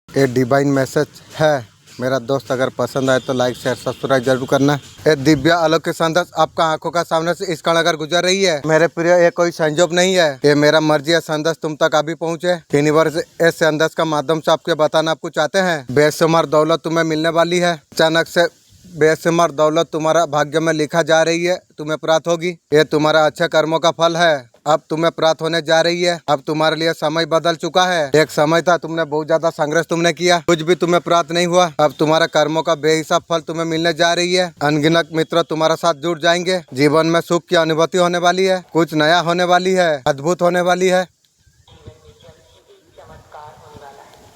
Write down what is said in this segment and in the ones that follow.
ये divine message है मेरा दोस्त। अगर पसंद आए तो लाइक शेयर सब्सक्राइब जरूर करना। ये दिव्य अलौकिक संदेश आपका आंखों का सामने से इस क्षण अगर गुजर रही है मेरे प्रिय, ये कोई संजोग नहीं है, ये मेरा मर्जी है संदेश तुम तक अभी पहुंचे। यूनिवर्स इस संदेश का माध्यम से आपके बताना आपको चाहते हैं बेशुमार दौलत तुम्हें मिलने वाली है। अचानक से बेशुमार दौलत तुम्हारा भाग्य में लिखा जा रही है, तुम्हें प्राप्त होगी। ये तुम्हारा अच्छे कर्मों का फल है, अब तुम्हें प्राप्त होने जा रही है। अब तुम्हारे लिए समय बदल चुका है। एक समय था तुमने बहुत ज्यादा संघर्ष तुमने किया, कुछ भी तुम्हें प्राप्त नहीं हुआ। अब तुम्हारा कर्मों का बेहिसाब फल तुम्हें मिलने जा रही है। अनगिनत मित्र तुम्हारा साथ जुड़ जाएंगे। जीवन में सुख की अनुभूति होने वाली है, कुछ नया होने वाली है, अद्भुत होने वाली है।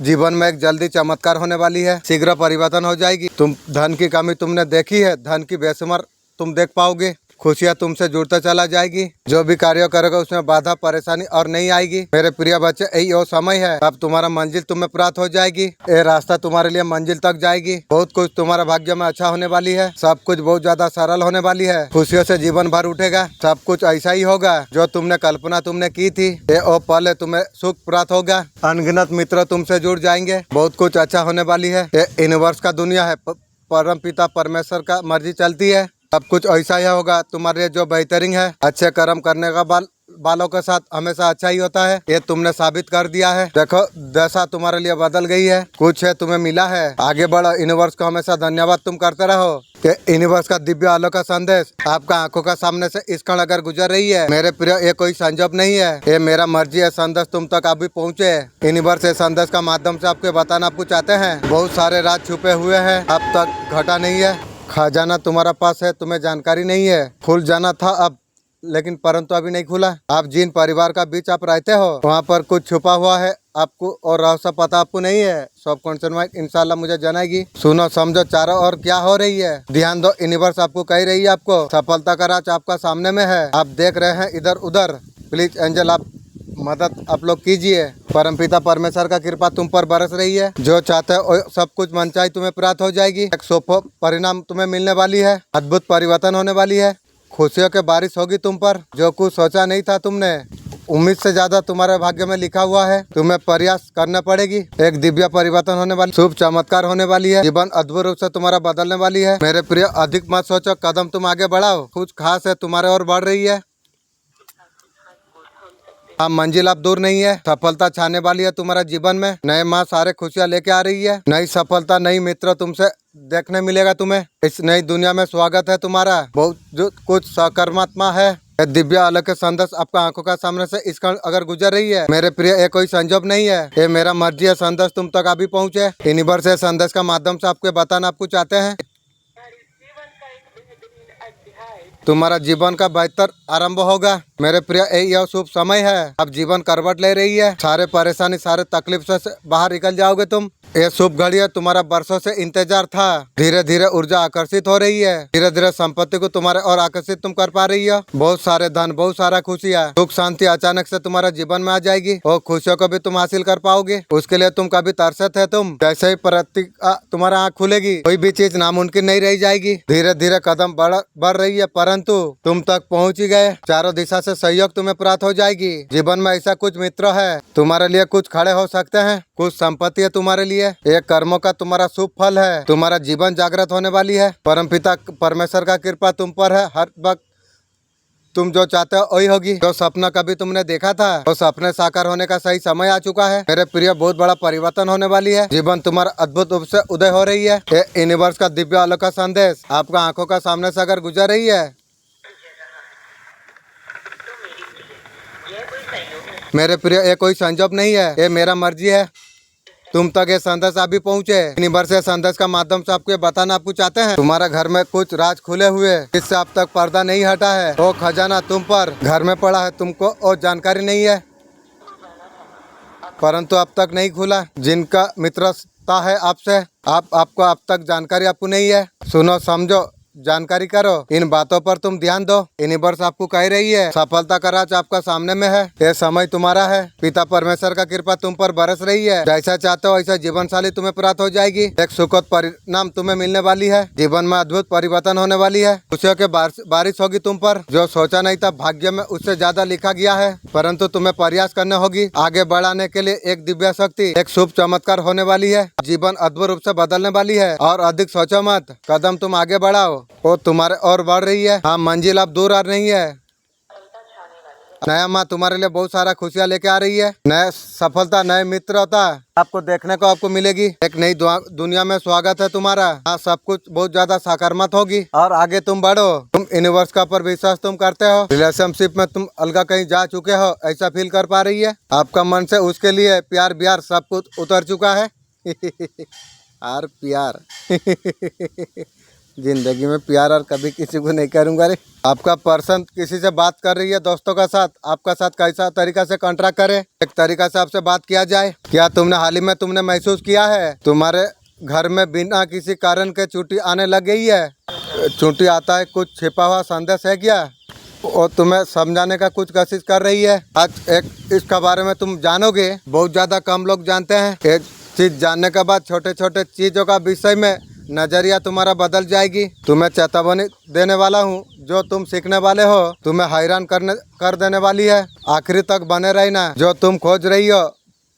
जीवन में एक जल्दी चमत्कार होने वाली है, शीघ्र परिवर्तन हो जाएगी। तुम धन की कमी तुमने देखी है, धन की बेशुमार तुम देख पाओगे। खुशियाँ तुमसे जुड़ते चला जाएगी। जो भी कार्य करोगे उसमें बाधा परेशानी और नहीं आएगी। मेरे प्रिय बच्चे, यही वो समय है, अब तुम्हारा मंजिल तुम्हें प्राप्त हो जाएगी। ये रास्ता तुम्हारे लिए मंजिल तक जाएगी। बहुत कुछ तुम्हारा भाग्य में अच्छा होने वाली है, सब कुछ बहुत ज्यादा सरल होने वाली है। खुशियों से जीवन भर उठेगा, सब कुछ ऐसा ही होगा जो तुमने कल्पना तुमने की थी। ये वो पल है, तुम्हें सुख प्राप्त होगा। अनगिनत मित्र तुमसे जुड़ जाएंगे, बहुत कुछ अच्छा होने वाली है। ये यूनिवर्स का दुनिया है, परम पिता परमेश्वर का मर्जी चलती है। सब कुछ ऐसा ही होगा तुम्हारे लिए जो बेहतरीन है। अच्छे कर्म करने का बालों के साथ हमेशा अच्छा ही होता है, ये तुमने साबित कर दिया है। देखो दशा तुम्हारे लिए बदल गई है, कुछ है तुम्हें मिला है। आगे बढ़ो, यूनिवर्स को हमेशा धन्यवाद तुम करते रहो। कि यूनिवर्स का दिव्य आलो का संदेश आपका आंखों का सामने से इस क्षण अगर गुजर रही है मेरे प्रिय, ये कोई संजोग नहीं है, ये मेरा मर्जी है संदेश तुम तक अभी पहुँचे। यूनिवर्स ये संदेश का माध्यम से आपके बताना आपको चाहते हैं बहुत सारे राज छुपे हुए हैं, अब तक घटा नहीं है। खजाना तुम्हारा पास है, तुम्हें जानकारी नहीं है। खुल जाना था अब, लेकिन परंतु अभी नहीं खुला। आप जिन परिवार का बीच आप रहते हो वहाँ पर कुछ छुपा हुआ है आपको, और रहस्य पता आपको नहीं है। सब कॉन्सेंट माइंड इंशाल्लाह मुझे जनाएगी। सुनो समझो चारों और क्या हो रही है, ध्यान दो। यूनिवर्स आपको कह रही है आपको सफलता का राज आपका सामने में है। आप देख रहे हैं इधर उधर, प्लीज एंजल आप मदद आप लोग कीजिए। परमपिता परमेश्वर का कृपा तुम पर बरस रही है। जो चाहते हो सब कुछ मनचाही तुम्हें प्राप्त हो जाएगी। एक शुभ परिणाम तुम्हें मिलने वाली है, अद्भुत परिवर्तन होने वाली है। खुशियों की बारिश होगी तुम पर, जो कुछ सोचा नहीं था तुमने, उम्मीद से ज्यादा तुम्हारे भाग्य में लिखा हुआ है। तुम्हें प्रयास करना पड़ेगी। एक दिव्य परिवर्तन होने वाली, शुभ चमत्कार होने वाली है। जीवन अद्भुत रूप से तुम्हारा बदलने वाली है। मेरे प्रिय, अधिक मत सोचो, कदम तुम आगे बढ़ाओ। कुछ खास है तुम्हारे और बढ़ रही है। हाँ, मंजिल अब दूर नहीं है। सफलता छाने वाली है तुम्हारा जीवन में। नए माह सारे खुशियाँ लेके आ रही है। नई सफलता, नई मित्र तुमसे देखने मिलेगा तुम्हें। इस नई दुनिया में स्वागत है तुम्हारा। बहुत जो कुछ सकारात्मक है। दिव्य अलौकिक संदेश आपका आंखों का सामने से इस क्षण अगर गुजर रही है मेरे प्रिय, ये कोई संजोग नहीं है, ये मेरा मर्जी है संदेश तुम तक अभी पहुँचे। यूनिवर्स से संदेश का माध्यम से आपको बताना आपको चाहते हैं तुम्हारा जीवन का बेहतर आरंभ होगा। मेरे प्रिय, यह शुभ समय है। अब जीवन करवट ले रही है, सारे परेशानी सारे तकलीफ से बाहर निकल जाओगे तुम। ये शुभ घड़ी है, तुम्हारा वर्षों से इंतजार था। धीरे धीरे ऊर्जा आकर्षित हो रही है, धीरे धीरे संपत्ति को तुम्हारे और आकर्षित तुम कर पा रही हो। बहुत सारे धन, बहुत सारा खुशियाँ, सुख शांति अचानक से तुम्हारे जीवन में आ जाएगी और खुशियों को भी तुम हासिल कर पाओगे। उसके लिए तुम कभी तरसे थे तुम, जैसे ही तुम्हारा आँख खुलेगी कोई भी चीज नामुमकिन नहीं रह जाएगी। धीरे धीरे कदम बढ़ रही है, परंतु तुम तक पहुँच ही गए। चारों दिशा से सहयोग तुम्हें प्राप्त हो जाएगी। जीवन में ऐसा कुछ मित्र है तुम्हारे लिए, कुछ खड़े हो सकते हैं, कुछ संपत्ति है तुम्हारे लिए। एक कर्मों का तुम्हारा शुभ फल है। तुम्हारा जीवन जागृत होने वाली है। परमपिता परमेश्वर का कृपा तुम पर है। हर वक्त तुम जो चाहते हो वही होगी। जो सपना कभी तुमने देखा था वो सपने साकार होने का सही समय आ चुका है। मेरे प्रिय, बहुत बड़ा परिवर्तन होने वाली है। जीवन तुम्हारा अद्भुत रूप से उदय हो रही है। ये यूनिवर्स का दिव्य अलौकिक संदेश आपका आंखों का सामने से अगर गुजर रही है मेरे प्रिय, ये कोई संजोग नहीं है, ये मेरा मर्जी है तुम तक ये संदेश अभी पहुँचे। यूनिवर्स से संदेश का माध्यम से आपको बताना आपको चाहते हैं तुम्हारा घर में कुछ राज खुले हुए, जिससे अब तक पर्दा नहीं हटा है। वो खजाना तुम पर घर में पड़ा है, तुमको और जानकारी नहीं है, परंतु अब तक नहीं खुला। जिनका मित्रता है आपसे, आपको अब तक जानकारी आपको नहीं है। सुनो समझो, जानकारी करो, इन बातों पर तुम ध्यान दो। यूनिवर्स आपको कह रही है सफलता का राज आपका सामने में है, ये समय तुम्हारा है। पिता परमेश्वर का कृपा तुम पर बरस रही है। जैसा चाहते हो ऐसा जीवन शैली तुम्हें प्राप्त हो जाएगी। एक सुखद परिणाम तुम्हें मिलने वाली है। जीवन में अद्भुत परिवर्तन होने वाली है। खुशियों के बारिश होगी तुम पर। जो सोचा नहीं था भाग्य में उससे ज्यादा लिखा गया है, परंतु तुम्हें प्रयास करने होगी। आगे बढ़ाने के लिए एक दिव्य शक्ति, एक शुभ चमत्कार होने वाली है। जीवन अद्भुत रूप से बदलने वाली है और अधिक सोचो मत, कदम तुम आगे बढ़ाओ, वो तुम्हारे और बढ़ रही है। हाँ, मंजिल अब दूर आ नहीं है। नया माँ तुम्हारे लिए बहुत सारा खुशियाँ लेके आ रही है। नया सफलता, नए मित्रता आपको देखने को आपको मिलेगी। एक नई दुनिया में स्वागत है तुम्हारा। हाँ, सब कुछ बहुत ज्यादा सकारात्मक होगी और आगे तुम बढ़ो। तुम यूनिवर्स का पर विश्वास तुम करते हो। रिलेशनशिप में तुम अलग कहीं जा चुके हो ऐसा फील कर पा रही है। आपका मन से उसके लिए प्यार ब्यार सब कुछ उतर चुका है। और प्यार जिंदगी में प्यार और कभी किसी को नहीं करूंगा रे। आपका पर्सन किसी से बात कर रही है दोस्तों का साथ, आपका साथ कैसा तरीका से कॉन्ट्रैक्ट करे, एक तरीका से आपसे बात किया जाए। क्या तुमने हाल ही में तुमने महसूस किया है तुम्हारे घर में बिना किसी कारण के चुट्टी आने लग गई है? चुट्टी आता है, कुछ छिपा हुआ संदेश है क्या? और तुम्हें समझाने का कुछ कोशिश कर रही है। आज एक इसका बारे में तुम जानोगे, बहुत ज्यादा कम लोग जानते हैं। एक चीज जानने के बाद छोटे छोटे चीजों का विषय में नजरिया तुम्हारा बदल जाएगी। तुम्हें चेतावनी देने वाला हूँ, जो तुम सीखने वाले हो तुम्हें हैरान कर देने वाली है। आखिरी तक बने रहना। जो तुम खोज रही हो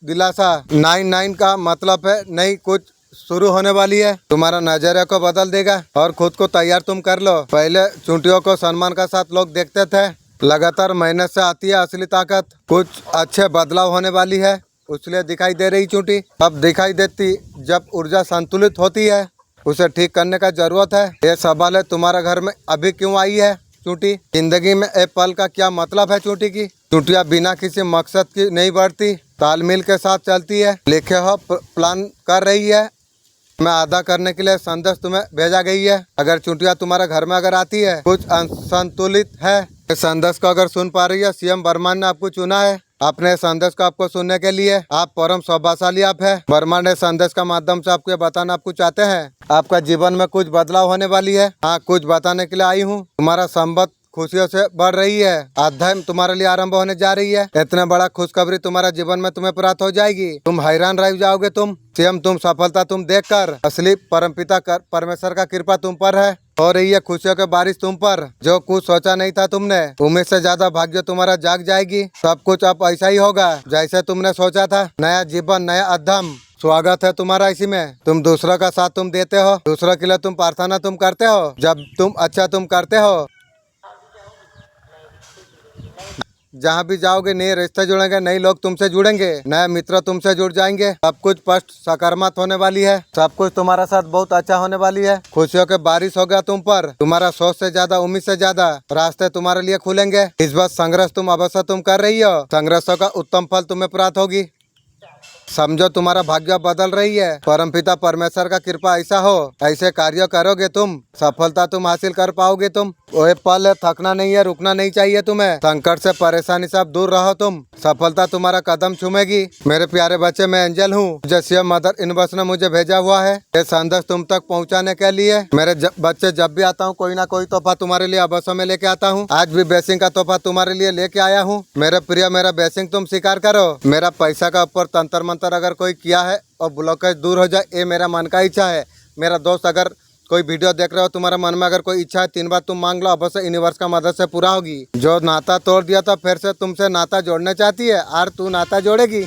दिलासा 99 का मतलब है नई कुछ शुरू होने वाली है। तुम्हारा नजरिया को बदल देगा और खुद को तैयार तुम कर लो। पहले चुंटियों को सम्मान का साथ लोग देखते थे, लगातार मेहनत से आती है असली ताकत। कुछ अच्छे बदलाव होने वाली है, इसलिए दिखाई दे रही चुंटी। अब दिखाई देती जब ऊर्जा संतुलित होती है, उसे ठीक करने का जरूरत है। ये सवाल है तुम्हारा घर में अभी क्यों आई है चूंटी? जिंदगी में एक पल का क्या मतलब है चूंटी की? चूंटियां बिना किसी मकसद की नहीं बढ़ती, तालमेल के साथ चलती है। लिखे हो प्लान कर रही है, मैं अदा करने के लिए संदेश तुम्हें भेजा गई है। अगर चूंटियां तुम्हारे घर में अगर आती है, कुछ असंतुलित है, इस संदेश को अगर सुन पा रही है, सीएम बर्मान ने आपको चुना है अपने संदेश को आपको सुनने के लिए। आप परम सौभाग्यशाली आप है। बर्मान ने संदेश का माध्यम से आपको बताना आपको चाहते हैं आपका जीवन में कुछ बदलाव होने वाली है। हाँ, कुछ बताने के लिए आई हूँ। तुम्हारा संबंध खुशियों से बढ़ रही है। अध्याय तुम्हारे लिए आरंभ होने जा रही है। इतना बड़ा खुशखबरी तुम्हारा जीवन में तुम्हें प्राप्त हो जाएगी। तुम हैरान रह जाओगे। तुम सीएम, तुम सफलता तुम देखकर असली परमपिता परमेश्वर का कृपा तुम पर है। हो रही है खुशियों की बारिश तुम पर। जो कुछ सोचा नहीं था तुमने, उम्मीद से ज्यादा भाग्य तुम्हारा जाग जाएगी। सब कुछ अब ऐसा ही होगा जैसे तुमने सोचा था। नया जीवन, नया अध्ययन, स्वागत है तुम्हारा इसी में। तुम दूसरों का साथ तुम देते हो, दूसरों के लिए तुम प्रार्थना तुम करते हो। जब तुम अच्छा तुम करते हो, जहाँ भी जाओगे नए रिश्ते जुड़ेंगे, नए लोग तुमसे जुड़ेंगे, नए मित्र तुमसे जुड़ जाएंगे। सब कुछ स्पष्ट सकारात्मक होने वाली है। सब कुछ तुम्हारा साथ बहुत अच्छा होने वाली है। खुशियों के बारिश होगा तुम पर। तुम्हारा सोच से ज्यादा, उम्मीद से ज्यादा रास्ते तुम्हारे लिए खुलेंगे। इस बार संघर्ष तुम अवश्य तुम कर रही हो, संघर्षों का उत्तम फल तुम्हें प्राप्त होगी। समझो तुम्हारा भाग्य बदल रही है। परमपिता परमेश्वर का कृपा ऐसा हो, ऐसे कार्य करोगे तुम, सफलता तुम हासिल कर पाओगे। तुम वो पल है, थकना नहीं है, रुकना नहीं चाहिए तुम्हें। संकट से, परेशानी से दूर रहो तुम। सफलता तुम्हारा कदम चूमेगी। मेरे प्यारे बच्चे, मैं एंजल हूँ। मुझे सीएम मदर यूनिवर्स ने मुझे भेजा हुआ है ये संदेश तुम तक पहुँचाने के लिए। मेरे बच्चे, जब भी आता हूँ कोई ना कोई तोहफा तुम्हारे लिए अवश्य में लेके आता हूँ। आज भी ब्लेसिंग का तोहफा तुम्हारे लिए लेके आया हूँ। मेरे प्रिय, मेरा ब्लेसिंग तुम स्वीकार करो। मेरा पैसा का ऊपर तंत्र मंत्र अगर कोई किया है और ब्लॉकेज दूर हो जाए, ये मेरा मन का इच्छा है। मेरा दोस्त, अगर कोई वीडियो देख रहे हो, तुम्हारे मन में अगर कोई इच्छा है, 3 बार तुम मांग लो, अवश्य यूनिवर्स का मदद से पूरा होगी। जो नाता तोड़ दिया था, फिर से तुमसे नाता जोड़ने चाहती है, और तू नाता जोड़ेगी।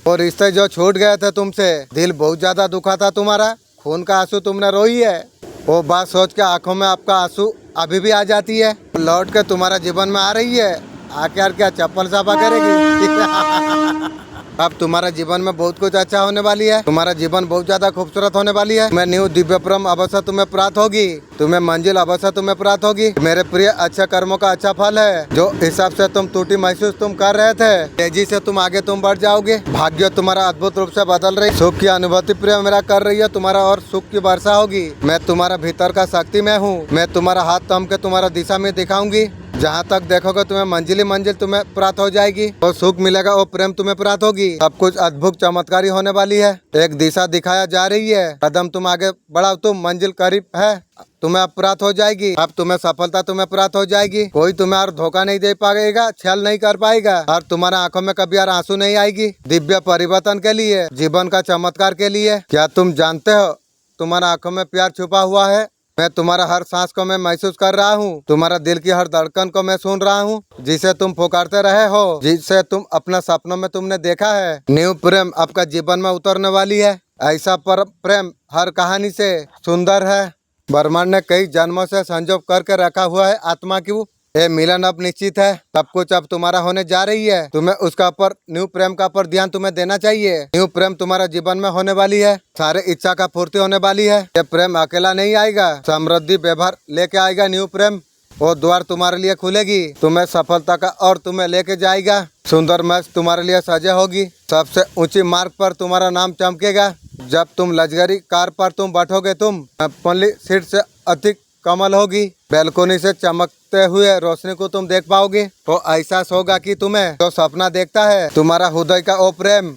और रिश्ते जो छूट गए थे तुमसे, दिल बहुत ज्यादा दुखा था तुम्हारा, खून का आंसू तुमने रोई है। वो बात सोच के आंखों में आपका आंसू अभी भी आ जाती है। लौट के तुम्हारा जीवन में आ रही है, आके यार क्या चप्पल साफा करेगी। अब तुम्हारा जीवन में बहुत कुछ अच्छा होने वाली है। तुम्हारा जीवन बहुत ज्यादा खूबसूरत होने वाली है। मैं न्यू दिव्यप्रम अवश्य तुम्हें प्राप्त होगी। तुम्हें मंजिल अवश्य तुम्हें प्राप्त होगी। मेरे प्रिय, अच्छे कर्मों का अच्छा फल है। जो हिसाब से तुम टूटी महसूस तुम कर रहे थे, तेजी से तुम आगे तुम बढ़ जाओगे। भाग्य तुम्हारा अद्भुत रूप से बदल रही, सुख की अनुभूति प्रिय मेरा कर रही है तुम्हारा, और सुख की वर्षा होगी। मैं तुम्हारा भीतर का शक्ति में हूँ। मैं तुम्हारा हाथ थाम के तुम्हारा दिशा में दिखाऊंगी। जहाँ तक देखोगे तुम्हें मंजिल ही मंजिल तुम्हें प्राप्त हो जाएगी। वो सुख मिलेगा, वो प्रेम तुम्हें प्राप्त होगी। सब कुछ अद्भुत चमत्कारी होने वाली है। एक दिशा दिखाया जा रही है, कदम तुम आगे बढ़ाओ, तुम मंजिल करीब है, तुम्हें अब प्राप्त हो जाएगी। अब तुम्हें सफलता तुम्हें प्राप्त हो जाएगी। कोई तुम्हें और धोखा नहीं दे पाएगा, छल नहीं कर पाएगा, और तुम्हारे आंखों में कभी और आंसू नहीं आएगी। दिव्य परिवर्तन के लिए, जीवन का चमत्कार के लिए। क्या तुम जानते हो तुम्हारे आंखों में प्यार छुपा हुआ है? मैं तुम्हारा हर सांस को मैं महसूस कर रहा हूँ, तुम्हारा दिल की हर धड़कन को मैं सुन रहा हूँ, जिसे तुम पुकारते रहे हो, जिसे तुम अपना सपनों में तुमने देखा है। न्यू प्रेम आपका जीवन में उतरने वाली है। ऐसा पर प्रेम हर कहानी से सुंदर है। ब्रह्मांड ने कई जन्मों से संजोग करके रखा हुआ है आत्मा की। ये मिलन अब निश्चित है, सब कुछ अब तुम्हारा होने जा रही है। तुम्हें उसका पर न्यू प्रेम का पर ध्यान तुम्हें देना चाहिए। न्यू प्रेम तुम्हारा जीवन में होने वाली है, सारे इच्छा का पूर्ति होने वाली है। ये प्रेम अकेला नहीं आएगा, समृद्धि व्यवहार लेके आएगा। न्यू प्रेम वो द्वार तुम्हारे लिए खुलेगी, तुम्हें सफलता का और तुम्हें लेके जाएगा। सुंदर मैच तुम्हारे लिए सजा होगी, सबसे ऊंची मार्ग पर तुम्हारा नाम चमकेगा। जब तुम लग्जरी कार पर तुम बैठोगे, तुम पहली सीट से अधिक कमल होगी। बैल्कोनी से चमकते हुए रोशनी को तुम देख पाओगे। तो एहसास होगा कि तुम्हें जो सपना देखता है, तुम्हारा हृदय का वो प्रेम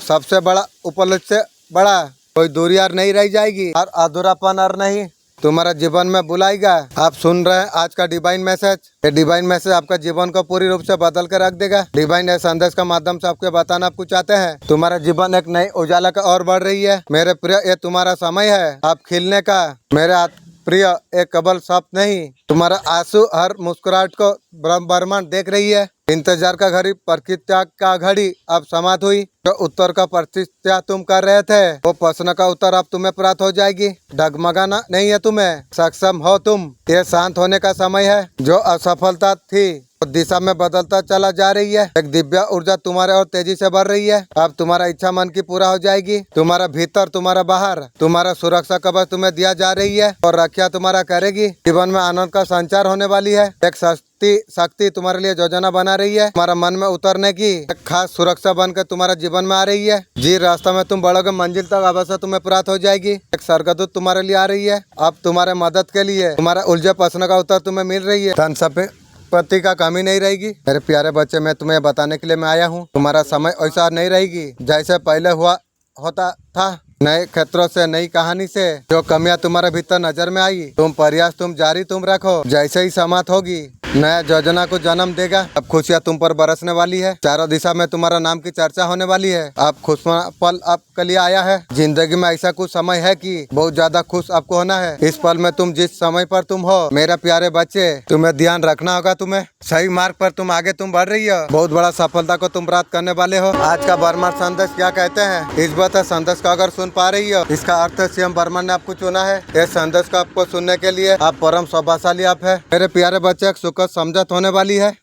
सबसे बड़ा उपलब्धि से बड़ा कोई दूरी और नहीं रह जाएगी, और अधूरापन और नहीं तुम्हारा जीवन में बुलाएगा। आप सुन रहे हैं आज का डिवाइन मैसेज। ये डिवाइन मैसेज आपका जीवन को पूरी रूप से बदल कर रख देगा। डिवाइन संदेश का माध्यम से आपको बताना आपको चाहते हैं, तुम्हारा जीवन एक नई उजाला का और बढ़ रही है। मेरे प्रिय, ये तुम्हारा समय है आप खिलने का। मेरे प्रिय, एक कबल शब्द नहीं, तुम्हारा आंसू हर मुस्कुराहट को ब्रह्मांड देख रही है। इंतजार का घड़ी, प्रतीक्षा का घड़ी अब समाप्त हुई। जो उत्तर का प्रतीक्षा तुम कर रहे थे, वो प्रश्न का उत्तर अब तुम्हें प्राप्त हो जाएगी। डगमगाना नहीं है तुम्हें, सक्षम हो तुम। ये शांत होने का समय है। जो असफलता थी वो दिशा में बदलता चला जा रही है। एक दिव्य ऊर्जा तुम्हारे और तेजी से बढ़ रही है। अब तुम्हारा इच्छा मन की पूरा हो जाएगी। तुम्हारा भीतर, तुम्हारा बाहर, तुम्हारा सुरक्षा कवच तुम्हें दिया जा रही है और रक्षा तुम्हारा करेगी। जीवन में आनंद का संचार होने वाली है। एक शक्ति तुम्हारे लिए योजना बना रही है। तुम्हारा मन में उतरने की एक खास सुरक्षा बनकर तुम्हारा जीवन में आ रही है। जी रास्ता में तुम बढ़ोगे, मंजिल तक अवश्य तुम्हें प्राप्त हो जाएगी। एक स्वर्गदूत तुम्हारे लिए आ रही है। अब तुम्हारे मदद के लिए तुम्हारा उलझे प्रश्न का उत्तर तुम्हें मिल रही है। धन संपत्ति का कमी नहीं रहेगी। मेरे प्यारे बच्चे, मैं तुम्हें बताने के लिए मैं आया हूँ, तुम्हारा समय ऐसा नहीं रहेगी जैसे पहले होता था। नए क्षेत्रों से, नई कहानी से जो कमियां तुम्हारे भीतर नजर में आई, तुम प्रयास तुम जारी तुम रखो। जैसे ही समाप्त होगी, नया योजना को जन्म देगा। अब खुशियां तुम पर बरसने वाली है। चारों दिशा में तुम्हारा नाम की चर्चा होने वाली है। अब खुश पल आपके लिए आया है। जिंदगी में ऐसा कुछ समय है कि बहुत ज्यादा खुश आपको होना है। इस पल में तुम जिस समय पर तुम हो, मेरे प्यारे बच्चे, तुम्हें ध्यान रखना होगा। तुम्हें सही मार्ग पर तुम आगे तुम बढ़ रही हो। बहुत बड़ा सफलता को तुम प्राप्त करने वाले हो। आज का ब्रह्मांड संदेश क्या कहते हैं, इस बात संदेश का अगर सुन पा रही हो, इसका अर्थ स्वयं ब्रह्मांड ने आपको चुना है। इस संदेश को आपको सुनने के लिए आप परम सौभाग्यशाली आप है। मेरे प्यारे बच्चे, एक सुखद समझत होने वाली है।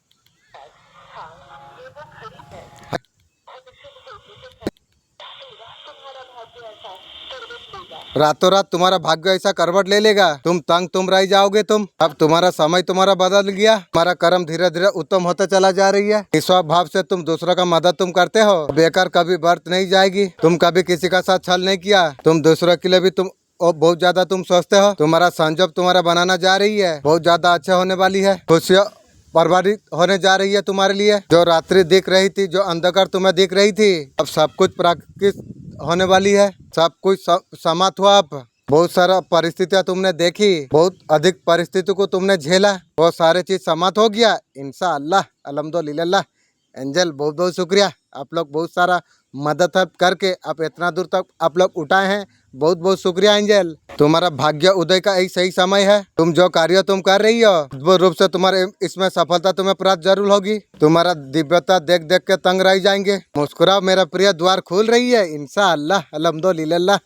रातों रात तुम्हारा भाग्य ऐसा करवट ले लेगा, तुम तंग तुम रह जाओगे। अब तुम्हारा समय तुम्हारा बदल गया। तुम्हारा कर्म धीरे धीरे उत्तम होते चला जा रही है। इस भाव से तुम दूसरों का मदद तुम करते हो। बेकार कभी बर्त नहीं जाएगी। तुम कभी किसी का साथ छल नहीं किया। तुम दूसरों के लिए भी तुम बहुत ज्यादा तुम सोचते हो। तुम्हारा संजोग तुम्हारा बनाना जा रही है, बहुत ज्यादा अच्छा होने वाली है। खुशियाँ बर्बादी होने जा रही है तुम्हारे लिए। जो रात्रि दिख रही थी, जो अंधकार तुम्हें दिख रही थी, अब सब कुछ प्राकृतिक होने वाली है। सब कुछ समाप्त हुआ। अब बहुत सारा परिस्थितियां तुमने देखी, बहुत अधिक परिस्थिति को तुमने झेला, वो सारे चीज समाप्त हो गया इंशाअल्लाह। अल्हम्दुलिल्लाह। एंजल, बहुत बहुत शुक्रिया। आप लोग बहुत सारा मदद करके आप इतना दूर तक आप लोग उठाए हैं, बहुत बहुत शुक्रिया एंजल। तुम्हारा भाग्य उदय का एक सही समय है। तुम जो कार्य तुम कर रही हो, अद्भुत रूप से तुम्हारे इसमें सफलता तुम्हें प्राप्त जरूर होगी। तुम्हारा दिव्यता देख देख के तंग रह जाएंगे। मुस्कुराओ मेरा प्रिय, द्वार खुल रही है इंशाअल्लाह। अल्हम्दुलिल्लाह।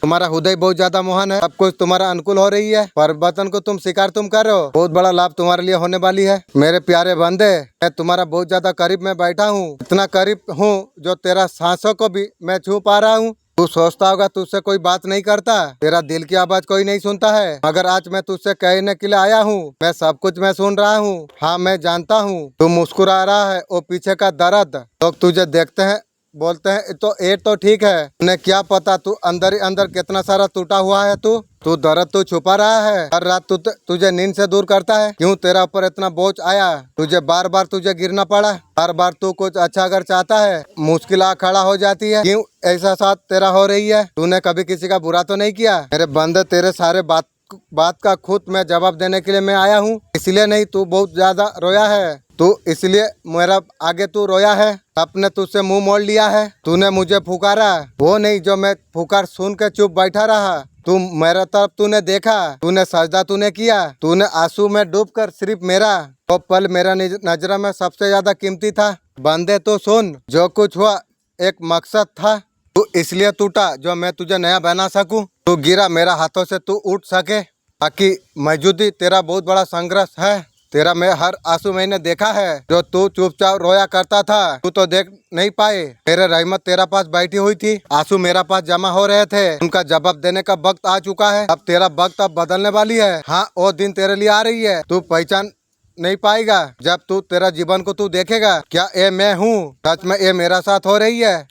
तुम्हारा हृदय बहुत ज्यादा मोहन है। सब कुछ तुम्हारा अनुकूल हो रही है। परिवर्तन को तुम स्वीकार तुम कर रहे हो। बहुत बड़ा लाभ तुम्हारे लिए होने वाली है। मेरे प्यारे बंदे, मैं तुम्हारा बहुत ज्यादा करीब में बैठा हूँ। इतना करीब हूँ जो तेरा सांसों को भी मैं छू पा रहा हूँ। तू सोचता होगा तुझसे कोई बात नहीं करता, तेरा दिल की आवाज कोई नहीं सुनता है, मगर आज मैं तुझसे कहने के लिए आया हूँ, मैं सब कुछ मैं सुन रहा हूँ। हाँ, मैं जानता हूँ तू मुस्कुरा रहा है। वो पीछे का दर्द, लोग तुझे देखते हैं बोलते हैं तो ये तो ठीक है, उन्हें क्या पता तू अंदर ही अंदर कितना सारा टूटा हुआ है। तू दर्द तू छुपा रहा है, हर रात तुझे नींद से दूर करता है। क्यों तेरा ऊपर इतना बोझ आया, तुझे बार बार तुझे गिरना पड़ा, बार बार तू कुछ अच्छा अगर चाहता है मुश्किल आ खड़ा हो जाती है। क्यों ऐसा साथ तेरा हो रही है? तूने कभी किसी का बुरा तो नहीं किया? मेरे बंदे तेरे सारे बात का खुद मैं जवाब देने के लिए मैं आया हूँ, इसलिए नहीं तू बहुत ज्यादा रोया है, तू इसलिए मेरा आगे तू रोया है, अपने तुझसे मुंह मोड़ लिया है। तूने मुझे पुकारा, वो नहीं जो मैं पुकार सुन के चुप बैठा रहा। तू मेरा तरफ तूने देखा, तूने सजदा तूने किया, तूने आंसू में डूबकर सिर्फ मेरा वो पल मेरा नजर में सबसे ज्यादा कीमती था। बंदे तो सुन, जो कुछ हुआ एक मकसद था, तू इसलिए टूटा जो मैं तुझे नया बना सकूं। तू गिरा मेरा हाथों से तू उठ सके, बाकी मौजूदी तेरा बहुत बड़ा संघर्ष है। तेरा मैं हर आंसू मैंने देखा है, जो तू चुपचाप रोया करता था तू तो देख नहीं पाए। मेरे रहमत तेरा पास बैठी हुई थी, आंसू मेरा पास जमा हो रहे थे, उनका जवाब देने का वक्त आ चुका है। अब तेरा वक्त अब बदलने वाली है। हाँ, वो दिन तेरे लिए आ रही है, तू पहचान नहीं पाएगा जब तू तेरा जीवन को तू देखेगा। क्या ये मैं हूँ? सच में ये मेरा साथ हो रही है।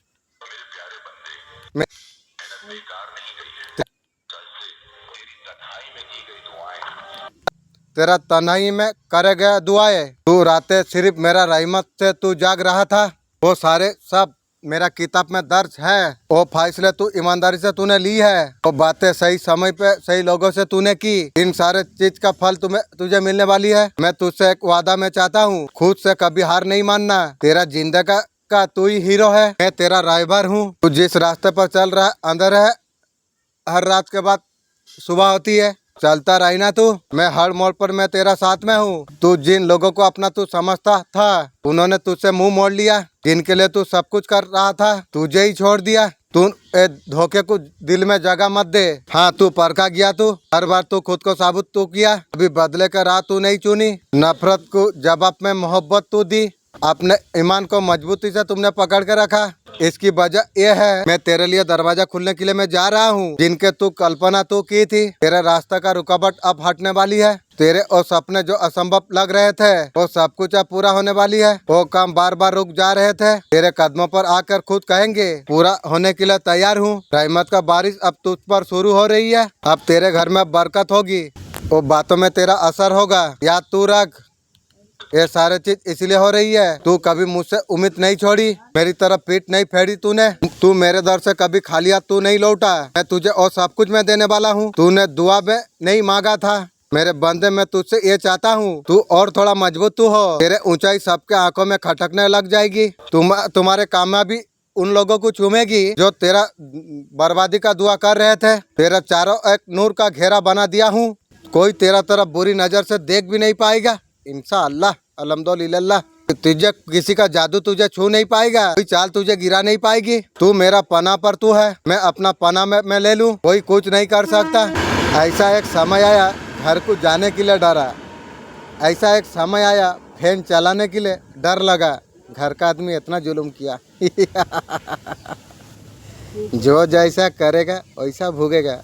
तेरा तन्हाई में करे गया दुआएं, तू रातें सिर्फ मेरा रहमत से तू जाग रहा था। वो सारे सब मेरा किताब में दर्ज है। वो फैसले तू ईमानदारी से तूने ली है, वो बातें सही समय पे सही लोगों से तूने की। इन सारे चीज का फल तुझे मिलने वाली है। मैं तुझसे एक वादा में चाहता हूँ, खुद से कभी हार नहीं मानना। तेरा जिंदगी का तू ही हीरो है, मैं तेरा राइवर हूँ। तू जिस रास्ते पर चल रहा अंदर है, हर रात के बाद सुबह होती है, चलता रही ना तू। मैं हर मोड़ पर मैं तेरा साथ में हूँ। तू जिन लोगों को अपना तू समझता था, उन्होंने तुझसे मुंह मोड़ लिया। जिनके लिए तू सब कुछ कर रहा था, तुझे ही छोड़ दिया। तू धोखे को दिल में जगह मत दे। हाँ, तू परखा गया, तू हर बार तू खुद को साबुत तू किया। अभी बदले का राह तू नहीं चुनी, नफरत को जवाब में मोहब्बत तू दी। अपने ईमान को मजबूती से तुमने पकड़ के रखा। इसकी वजह यह है, मैं तेरे लिए दरवाजा खुलने के लिए मैं जा रहा हूँ। जिनके तू कल्पना तू की थी, तेरे रास्ते का रुकावट अब हटने वाली है। तेरे और सपने जो असंभव लग रहे थे, वो सब कुछ अब पूरा होने वाली है। वो काम बार बार रुक जा रहे थे, तेरे कदमों पर आकर खुद कहेंगे पूरा होने के लिए तैयार हूँ। रहमत का बारिश अब तुझ पर शुरू हो रही है। अब तेरे घर में बरकत होगी, वो बातों में तेरा असर होगा। याद तू रख, ये सारे चीज इसलिए हो रही है, तू कभी मुझसे उम्मीद नहीं छोड़ी, मेरी तरफ पीठ नहीं फेरी तूने। तू मेरे दर से कभी खाली हाथ तू नहीं लौटा। मैं तुझे और सब कुछ मैं देने वाला हूँ। तूने दुआ में नहीं मांगा था। मेरे बंदे, मैं तुझसे ये चाहता हूँ, तू और थोड़ा मजबूत तू हो। तेरे ऊंचाई सबके आंखों में खटकने लग जाएगी। तुम्हारे कामयाबी उन लोगों को चूमेगी जो तेरा बर्बादी का दुआ कर रहे थे। तेरा चारों एक नूर का घेरा बना दिया हूँ, कोई तेरा तरफ बुरी नजर से देख भी नहीं पाएगा। इंशाअल्लाह, अल्हम्दुलिल्लाह। तुझे किसी का जादू तुझे छू नहीं पाएगा, कोई चाल तुझे गिरा नहीं पाएगी। तू मेरा पना पर तू है, मैं अपना पना में मैं ले लूं, कोई कुछ नहीं कर सकता। ऐसा एक समय आया, घर को जाने के लिए डरा। ऐसा एक समय आया, फैन चलाने के लिए डर लगा। घर का आदमी इतना जुल्म किया। जो जैसा करेगा वैसा भोगेगा,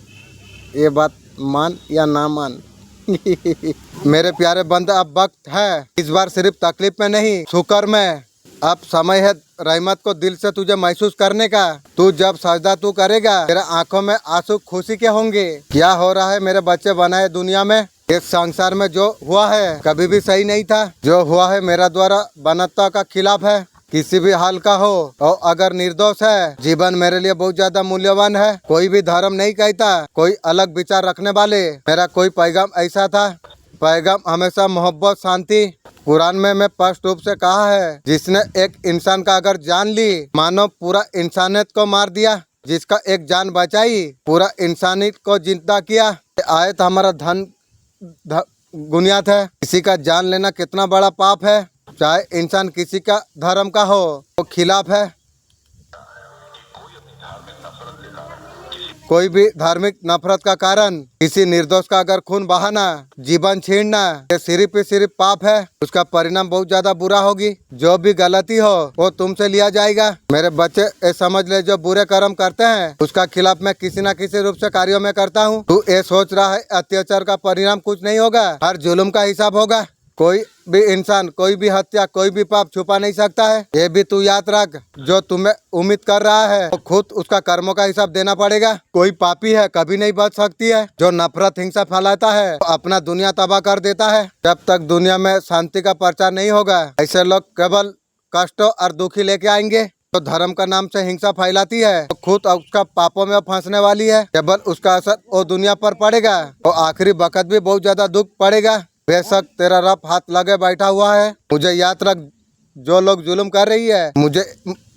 ये बात मान या ना मान। मेरे प्यारे बंदे, अब वक्त है इस बार सिर्फ तकलीफ में नहीं, शुक्र में। अब समय है रहमत को दिल से तुझे महसूस करने का। तू जब सजदा तू करेगा, तेरे आंखों में आंसू खुशी के होंगे। क्या हो रहा है मेरे बच्चे बनाए दुनिया में, इस संसार में जो हुआ है कभी भी सही नहीं था। जो हुआ है मेरा द्वारा बनता का खिलाफ है, किसी भी हाल का हो, और अगर निर्दोष है, जीवन मेरे लिए बहुत ज्यादा मूल्यवान है। कोई भी धर्म नहीं कहता कोई अलग विचार रखने वाले, मेरा कोई पैगाम ऐसा था। पैगाम हमेशा मोहब्बत, शांति। कुरान में मैं स्पष्ट रूप से कहा है, जिसने एक इंसान का अगर जान ली, मानो पूरा इंसानियत को मार दिया। जिसका एक जान बचाई, पूरा इंसानियत को जिंदा किया। आयत हमारा धन बुनियाद है। किसी का जान लेना कितना बड़ा पाप है, चाहे इंसान किसी का धर्म का हो, वो खिलाफ है। कोई भी धार्मिक नफरत का कारण किसी निर्दोष का अगर खून बहाना, जीवन छीनना, ये सिर्फ ही सिर्फ पाप है। उसका परिणाम बहुत ज्यादा बुरा होगी। जो भी गलती हो वो तुमसे लिया जाएगा। मेरे बच्चे, ये समझ ले, जो बुरे कर्म करते हैं उसका खिलाफ मैं किसी न किसी रूप से कार्यों में करता हूँ। तू ये सोच रहा है अत्याचार का परिणाम कुछ नहीं होगा, हर जुल्म का हिसाब होगा। कोई भी इंसान कोई भी हत्या कोई भी पाप छुपा नहीं सकता है। ये भी तू याद रख, जो तुम्हें उम्मीद कर रहा है तो खुद उसका कर्मों का हिसाब देना पड़ेगा। कोई पापी है कभी नहीं बच सकती है। जो नफरत हिंसा फैलाता है तो अपना दुनिया तबाह कर देता है। जब तक दुनिया में शांति का प्रचार नहीं होगा, ऐसे लोग केवल कष्टों और दुखी लेके आएंगे। तो धर्म का नाम से हिंसा फैलाती है तो खुद उसका पापों में फंसने वाली है। केवल उसका असर वो दुनिया पर पड़ेगा और आखिरी वक्त भी बहुत ज्यादा दुख पड़ेगा। बेशक तेरा रब हाथ लगे बैठा हुआ है। मुझे याद रख, जो लोग जुल्म कर रही है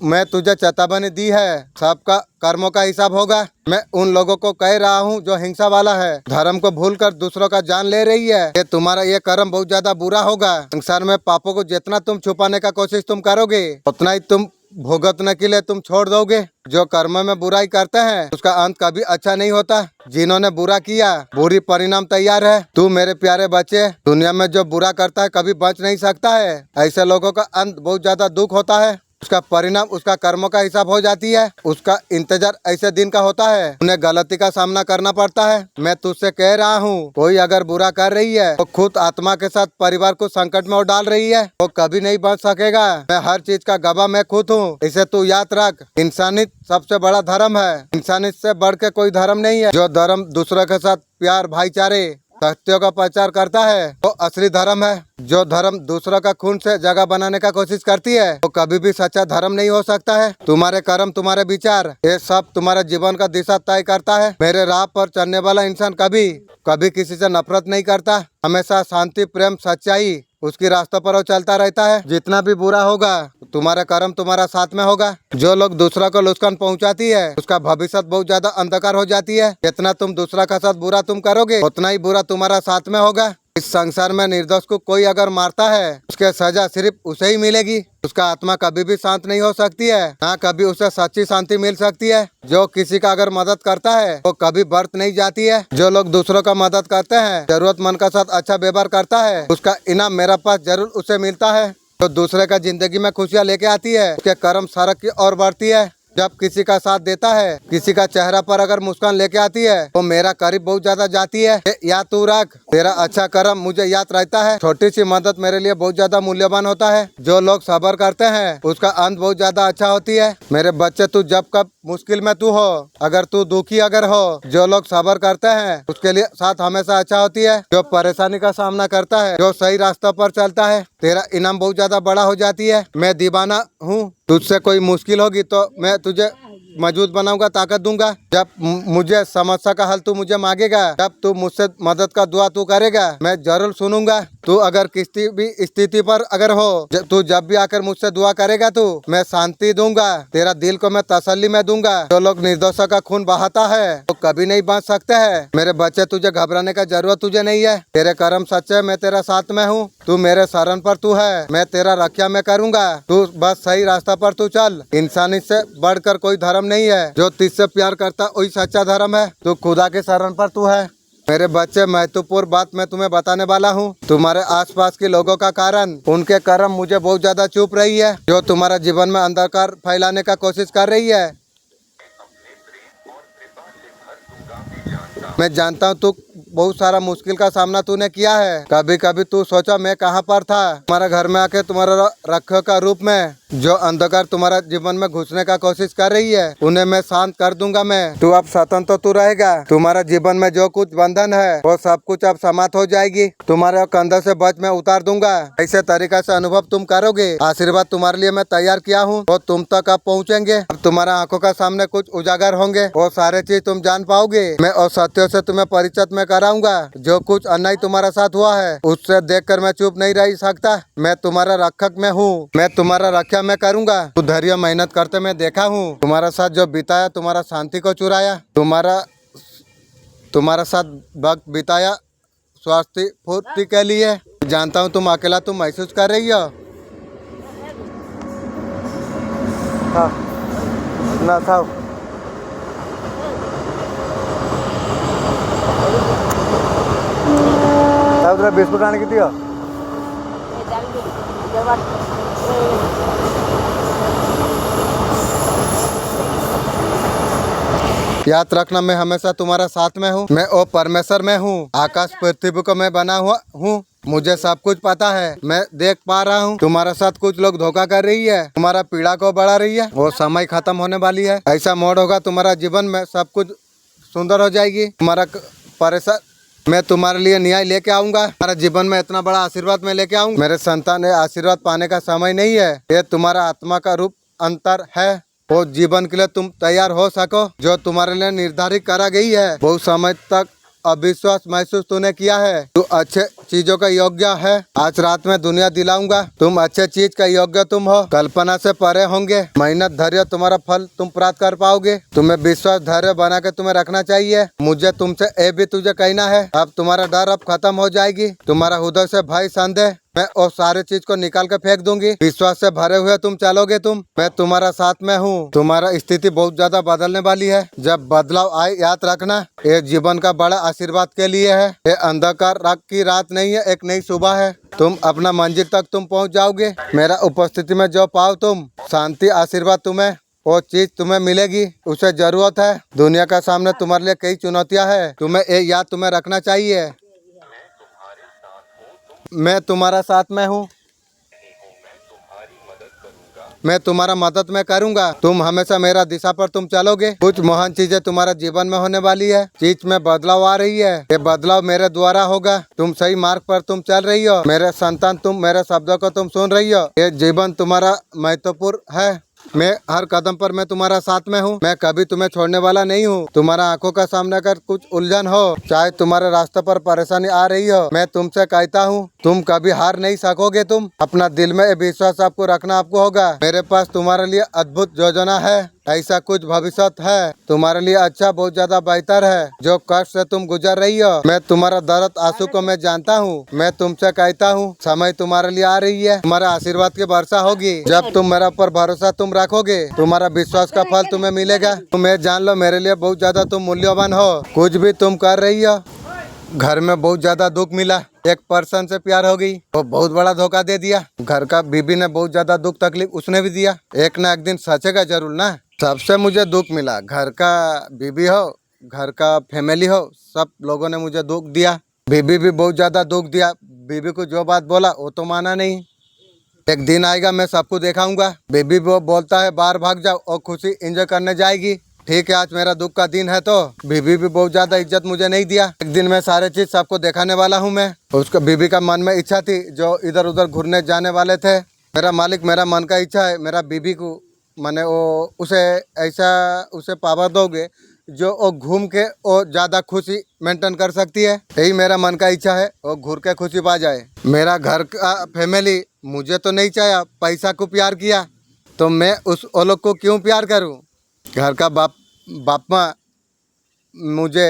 मैं तुझे चेतावनी दी है, सबका कर्मों का हिसाब होगा। मैं उन लोगों को कह रहा हूँ जो हिंसा वाला है, धर्म को भूलकर दूसरों का जान ले रही है। ये तुम्हारा ये कर्म बहुत ज्यादा बुरा होगा। संसार में पापों को जितना तुम छुपाने का कोशिश तुम करोगे उतना ही तुम भुगतने के लिए तुम छोड़ दोगे। जो कर्म में बुराई करते हैं उसका अंत कभी अच्छा नहीं होता। जिन्होंने बुरा किया बुरी परिणाम तैयार है। तू मेरे प्यारे बच्चे, दुनिया में जो बुरा करता है कभी बच नहीं सकता है। ऐसे लोगों का अंत बहुत ज्यादा दुख होता है। उसका परिणाम उसका कर्मों का हिसाब हो जाती है। उसका इंतजार ऐसे दिन का होता है, उन्हें गलती का सामना करना पड़ता है। मैं तुझसे कह रहा हूँ, कोई अगर बुरा कर रही है तो खुद आत्मा के साथ परिवार को संकट में डाल रही है, वो कभी नहीं बच सकेगा। मैं हर चीज का गवाह मैं खुद हूँ, इसे तू याद रख। इंसानियत सबसे बड़ा धर्म है। इंसानियत से बढ़ के कोई धर्म नहीं है। जो धर्म दूसरों के साथ प्यार भाईचारे सत्यों का प्रचार करता है वो असली धर्म है। जो धर्म दूसरों का खून से जगह बनाने का कोशिश करती है वो कभी भी सच्चा धर्म नहीं हो सकता है। तुम्हारे कर्म तुम्हारे विचार ये सब तुम्हारे जीवन का दिशा तय करता है। मेरे राह पर चलने वाला इंसान कभी कभी किसी से नफरत नहीं करता। हमेशा शांति प्रेम सच्चाई उसकी रास्तों पर वो चलता रहता है। जितना भी बुरा होगा तुम्हारा कर्म तुम्हारा साथ में होगा। जो लोग दूसरा को नुकसान पहुंचाती है उसका भविष्य बहुत ज्यादा अंधकार हो जाती है। जितना तुम दूसरा का साथ बुरा तुम करोगे उतना ही बुरा तुम्हारा साथ में होगा। इस संसार में निर्दोष को कोई अगर मारता है उसके सजा सिर्फ उसे ही मिलेगी। उसका आत्मा कभी भी शांत नहीं हो सकती है, ना कभी उसे सच्ची शांति मिल सकती है। जो किसी का अगर मदद करता है वो कभी व्यर्थ नहीं जाती है। जो लोग दूसरों का मदद करते हैं जरूरतमंद का साथ अच्छा व्यवहार करता है उसका इनाम मेरा पास जरूर उसे मिलता है। जो दूसरे का जिंदगी में खुशियाँ लेके आती है उसके कर्म सड़क की ओर बढ़ती है। जब किसी का साथ देता है किसी का चेहरा पर अगर मुस्कान लेके आती है तो मेरा करीब बहुत ज्यादा जाती है। याद तू रख, तेरा अच्छा कर्म मुझे याद रहता है। छोटी सी मदद मेरे लिए बहुत ज्यादा मूल्यवान होता है। जो लोग सब्र करते हैं उसका अंत बहुत ज्यादा अच्छा होती है। मेरे बच्चे, तू जब कब मुश्किल में तू हो, अगर तू दुखी अगर हो, जो लोग सब्र करते हैं उसके लिए साथ हमेशा अच्छा होती है। जो परेशानी का सामना करता है, जो सही रास्ते पर चलता है, तेरा इनाम बहुत ज्यादा बड़ा हो जाती है। मैं दीवाना हूँ, तुझसे कोई मुश्किल होगी तो मैं तुझे मजबूत बनाऊंगा, ताकत दूंगा। जब मुझे समस्या का हल तू मुझे मांगेगा, जब तू मुझसे मदद का दुआ तू करेगा, मैं जरूर सुनूंगा। तू अगर किसी भी स्थिति पर अगर हो, तू जब भी आकर मुझसे दुआ करेगा तू, मैं शांति दूंगा। तेरा दिल को मैं तसल्ली में दूंगा। जो लोग निर्दोषों का खून बहाता है वो कभी नहीं बच सकते हैं। मेरे बच्चे, तुझे घबराने का जरूरत तुझे नहीं है। तेरे कर्म सच्चे, मैं तेरा साथ में हूँ। तू मेरे शरण पर तू है, मैं तेरा रक्षा में करूंगा। तू बस सही रास्ता पर तू चल। इंसानी से बढ़कर कोई धर्म नहीं है। जो तुझसे प्यार करता वही सच्चा धर्म है। तू खुदा के शरण पर तू है। मेरे बच्चे, महत्वपूर्ण बात मैं तुम्हें बताने वाला हूँ। तुम्हारे आसपास के लोगों का कारण उनके कर्म मुझे बहुत ज्यादा चुप रही है। जो तुम्हारा जीवन में अंधकार फैलाने का कोशिश कर रही है, मैं जानता हूँ तू बहुत सारा मुश्किल का सामना तूने किया है। कभी कभी तू सोचा मैं कहाँ पर था। तुम्हारे घर में आके तुम्हारा रखो का रूप में जो अंधकार तुम्हारा जीवन में घुसने का कोशिश कर रही है उन्हें मैं शांत कर दूंगा। मैं तू अब स्वतंत्र तू रहेगा। तुम्हारा जीवन में जो कुछ बंधन है वो सब कुछ अब समाप्त हो जाएगी। तुम्हारे कंधे से बोझ मैं उतार दूंगा। ऐसे तरीका से अनुभव तुम करोगे। आशीर्वाद तुम्हारे लिए मैं तैयार किया हूँ, वो तुम तक अब पहुँचेंगे। अब तुम्हारा आंखों का सामने कुछ उजागर होंगे, वो सारे चीज तुम जान पाओगे। मैं और सत्यों से तुम्हें परिचित में कराऊंगा। जो कुछ अन्याय तुम्हारा साथ हुआ है उससे देखकर मैं चुप नहीं रह सकता। मैं तुम्हारा रक्षक में हूँ, मैं तुम्हारा रक्षा मैं करूंगा। तू धैर्य मेहनत करते मैं देखा हूँ। तुम्हारा साथ जो बिताया, तुम्हारा शांति को चुराया, तुम्हारा साथ वक्त बिताया स्वास्थ्य पूर्ति के लिए। जानता हूँ तुम अकेला तुम महसूस कर रही हो। ना था बिस्कुट आने की थी। याद रखना, मैं हमेशा तुम्हारा साथ में हूँ। मैं ओ परमेश्वर में हूँ। आकाश पृथ्वी को मैं बना हुआ हूँ। मुझे सब कुछ पता है, मैं देख पा रहा हूँ तुम्हारे साथ कुछ लोग धोखा कर रही है, तुम्हारा पीड़ा को बढ़ा रही है। वो समय खत्म होने वाली है, ऐसा मोड़ होगा तुम्हारा जीवन में, सब कुछ सुंदर हो जाएगी। तुम्हारा परेशान, मैं तुम्हारे लिए न्याय लेके आऊंगा, तुम्हारे जीवन में इतना बड़ा आशीर्वाद मैं लेके आऊंगा। मेरे संतान, ये आशीर्वाद पाने का समय नहीं है, ये तुम्हारा आत्मा का रूप अंतर है। वो जीवन के लिए तुम तैयार हो सको जो तुम्हारे लिए निर्धारित करा गई है। बहुत समय तक अविश्वास महसूस तूने किया है, तू अच्छे चीजों का योग्य है। आज रात में दुनिया दिलाऊंगा, तुम अच्छे चीज का योग्य तुम हो, कल्पना से परे होंगे। मेहनत धैर्य तुम्हारा फल तुम प्राप्त कर पाओगे। तुम्हें विश्वास धैर्य बना के तुम्हें रखना चाहिए। मुझे तुमसे ये भी तुझे कहना है, अब तुम्हारा डर अब खत्म हो जाएगी। तुम्हारा हृदय से भय संदेह मैं और सारे चीज को निकाल के फेंक दूंगी। विश्वास से भरे हुए तुम चलोगे, मैं तुम्हारा साथ में हूँ। तुम्हारा स्थिति बहुत ज्यादा बदलने वाली है। जब बदलाव आए याद रखना, ये जीवन का बड़ा आशीर्वाद के लिए है। ये अंधकार की रात नहीं है, एक नई सुबह है। तुम अपना मंजिल तक तुम पहुँच जाओगे। मेरा उपस्थिति में जो पाओ तुम शांति, आशीर्वाद, तुम्हें वो चीज तुम्हें मिलेगी, उसे जरूरत है। दुनिया का सामने तुम्हारे लिए कई चुनौतियाँ है, तुम्हें ये याद तुम्हें रखना चाहिए, मैं तुम्हारा साथ में हूँ, मैं तुम्हारा मदद में करूँगा। तुम हमेशा मेरा दिशा पर तुम चलोगे। कुछ महान चीजें तुम्हारे जीवन में होने वाली है, चीज में बदलाव आ रही है। ये बदलाव मेरे द्वारा होगा। तुम सही मार्ग पर तुम चल रही हो मेरे संतान, तुम मेरे शब्दों को तुम सुन रही हो। ये जीवन तुम्हारा महत्वपूर्ण है। मैं हर कदम पर मैं तुम्हारा साथ में हूँ, मैं कभी तुम्हें छोड़ने वाला नहीं हूँ। तुम्हारा आंखों का सामने अगर कुछ उलझन हो, चाहे तुम्हारे रास्ते पर परेशानी आ रही हो, मैं तुमसे कहता हूँ तुम कभी हार नहीं सकोगे। तुम अपना दिल में विश्वास आपको रखना आपको होगा। मेरे पास तुम्हारे लिए अद्भुत योजना है, ऐसा कुछ भविष्य है तुम्हारे लिए अच्छा, बहुत ज्यादा बेहतर है। जो कष्ट से तुम गुजर रही हो, मैं तुम्हारा दर्द आंसू को मैं जानता हूँ। मैं तुमसे कहता हूँ समय तुम्हारे लिए आ रही है, तुम्हारा आशीर्वाद की वर्षा होगी। जब तुम मेरे ऊपर भरोसा तुम रखोगे, तुम्हारा विश्वास का फल तुम्हें मिलेगा। तुम ये जान लो मेरे लिए बहुत ज्यादा तुम मूल्यवान हो। कुछ भी तुम कर रही हो, घर में बहुत ज्यादा दुख मिला, एक पर्सन से प्यार हो गई, वो बहुत बड़ा धोखा दे दिया। घर का बीबी ने बहुत ज्यादा दुख तकलीफ उसने भी दिया। एक ना एक दिन सचेगा जरूर ना। सबसे मुझे दुख मिला, घर का बीबी हो, घर का फैमिली हो, सब लोगों ने मुझे दुख दिया। बीबी भी बहुत ज्यादा दुख दिया। बीबी को जो बात बोला वो तो माना नहीं। एक दिन आएगा मैं सबको दिखाऊंगा। बेबी वो बोलता है बाहर भाग जाओ और खुशी एंजॉय करने जाएगी। ठीक है, आज मेरा दुख का दिन है, तो बीबी भी बहुत ज्यादा इज्जत मुझे नहीं दिया। एक दिन मैं सारे चीज सबको दिखाने वाला हूँ। मैं उसका बीबी का मन में इच्छा थी, जो इधर उधर घूरने जाने वाले थे। मेरा मालिक, मेरा मन का इच्छा है, मेरा बीबी को मैंने वो उसे ऐसा उसे पावर दोगे जो वो घूम के वो ज्यादा खुशी मेंटेन कर सकती है। यही मेरा मन का इच्छा है, वो घूर के खुशी पा जाए। मेरा घर का फैमिली मुझे तो नहीं चाहा, पैसा को प्यार किया, तो मैं उस वो लोग को क्यों प्यार करूं। घर का बाप माँ मुझे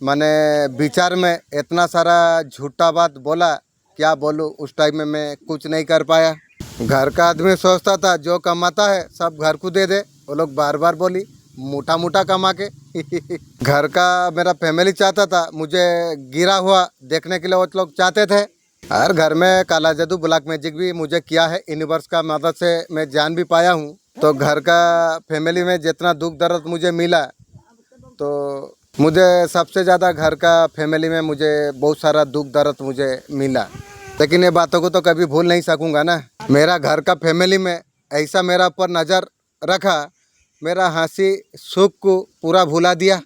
मैंने विचार में इतना सारा झूठा बात बोला, क्या बोलूं। उस टाइम में मैं कुछ नहीं कर पाया। घर का आदमी सोचता था जो कमाता है सब घर को दे दे, वो लोग बार बार बोली मोटा मोटा कमा के घर का मेरा फैमिली चाहता था मुझे गिरा हुआ देखने के लिए, वो लोग चाहते थे। हर घर में काला जादू ब्लैक मैजिक भी मुझे किया है, यूनिवर्स का मदद से मैं जान भी पाया हूँ। तो घर का फैमिली में जितना दुख दर्द मुझे मिला, तो मुझे सबसे ज़्यादा घर का फैमिली में मुझे बहुत सारा दुख दर्द मुझे मिला। लेकिन ये बातों को तो कभी भूल नहीं सकूँगा ना। मेरा घर का फैमिली में ऐसा मेरा ऊपर नज़र रखा, मेरा हंसी सुख को पूरा भुला दिया।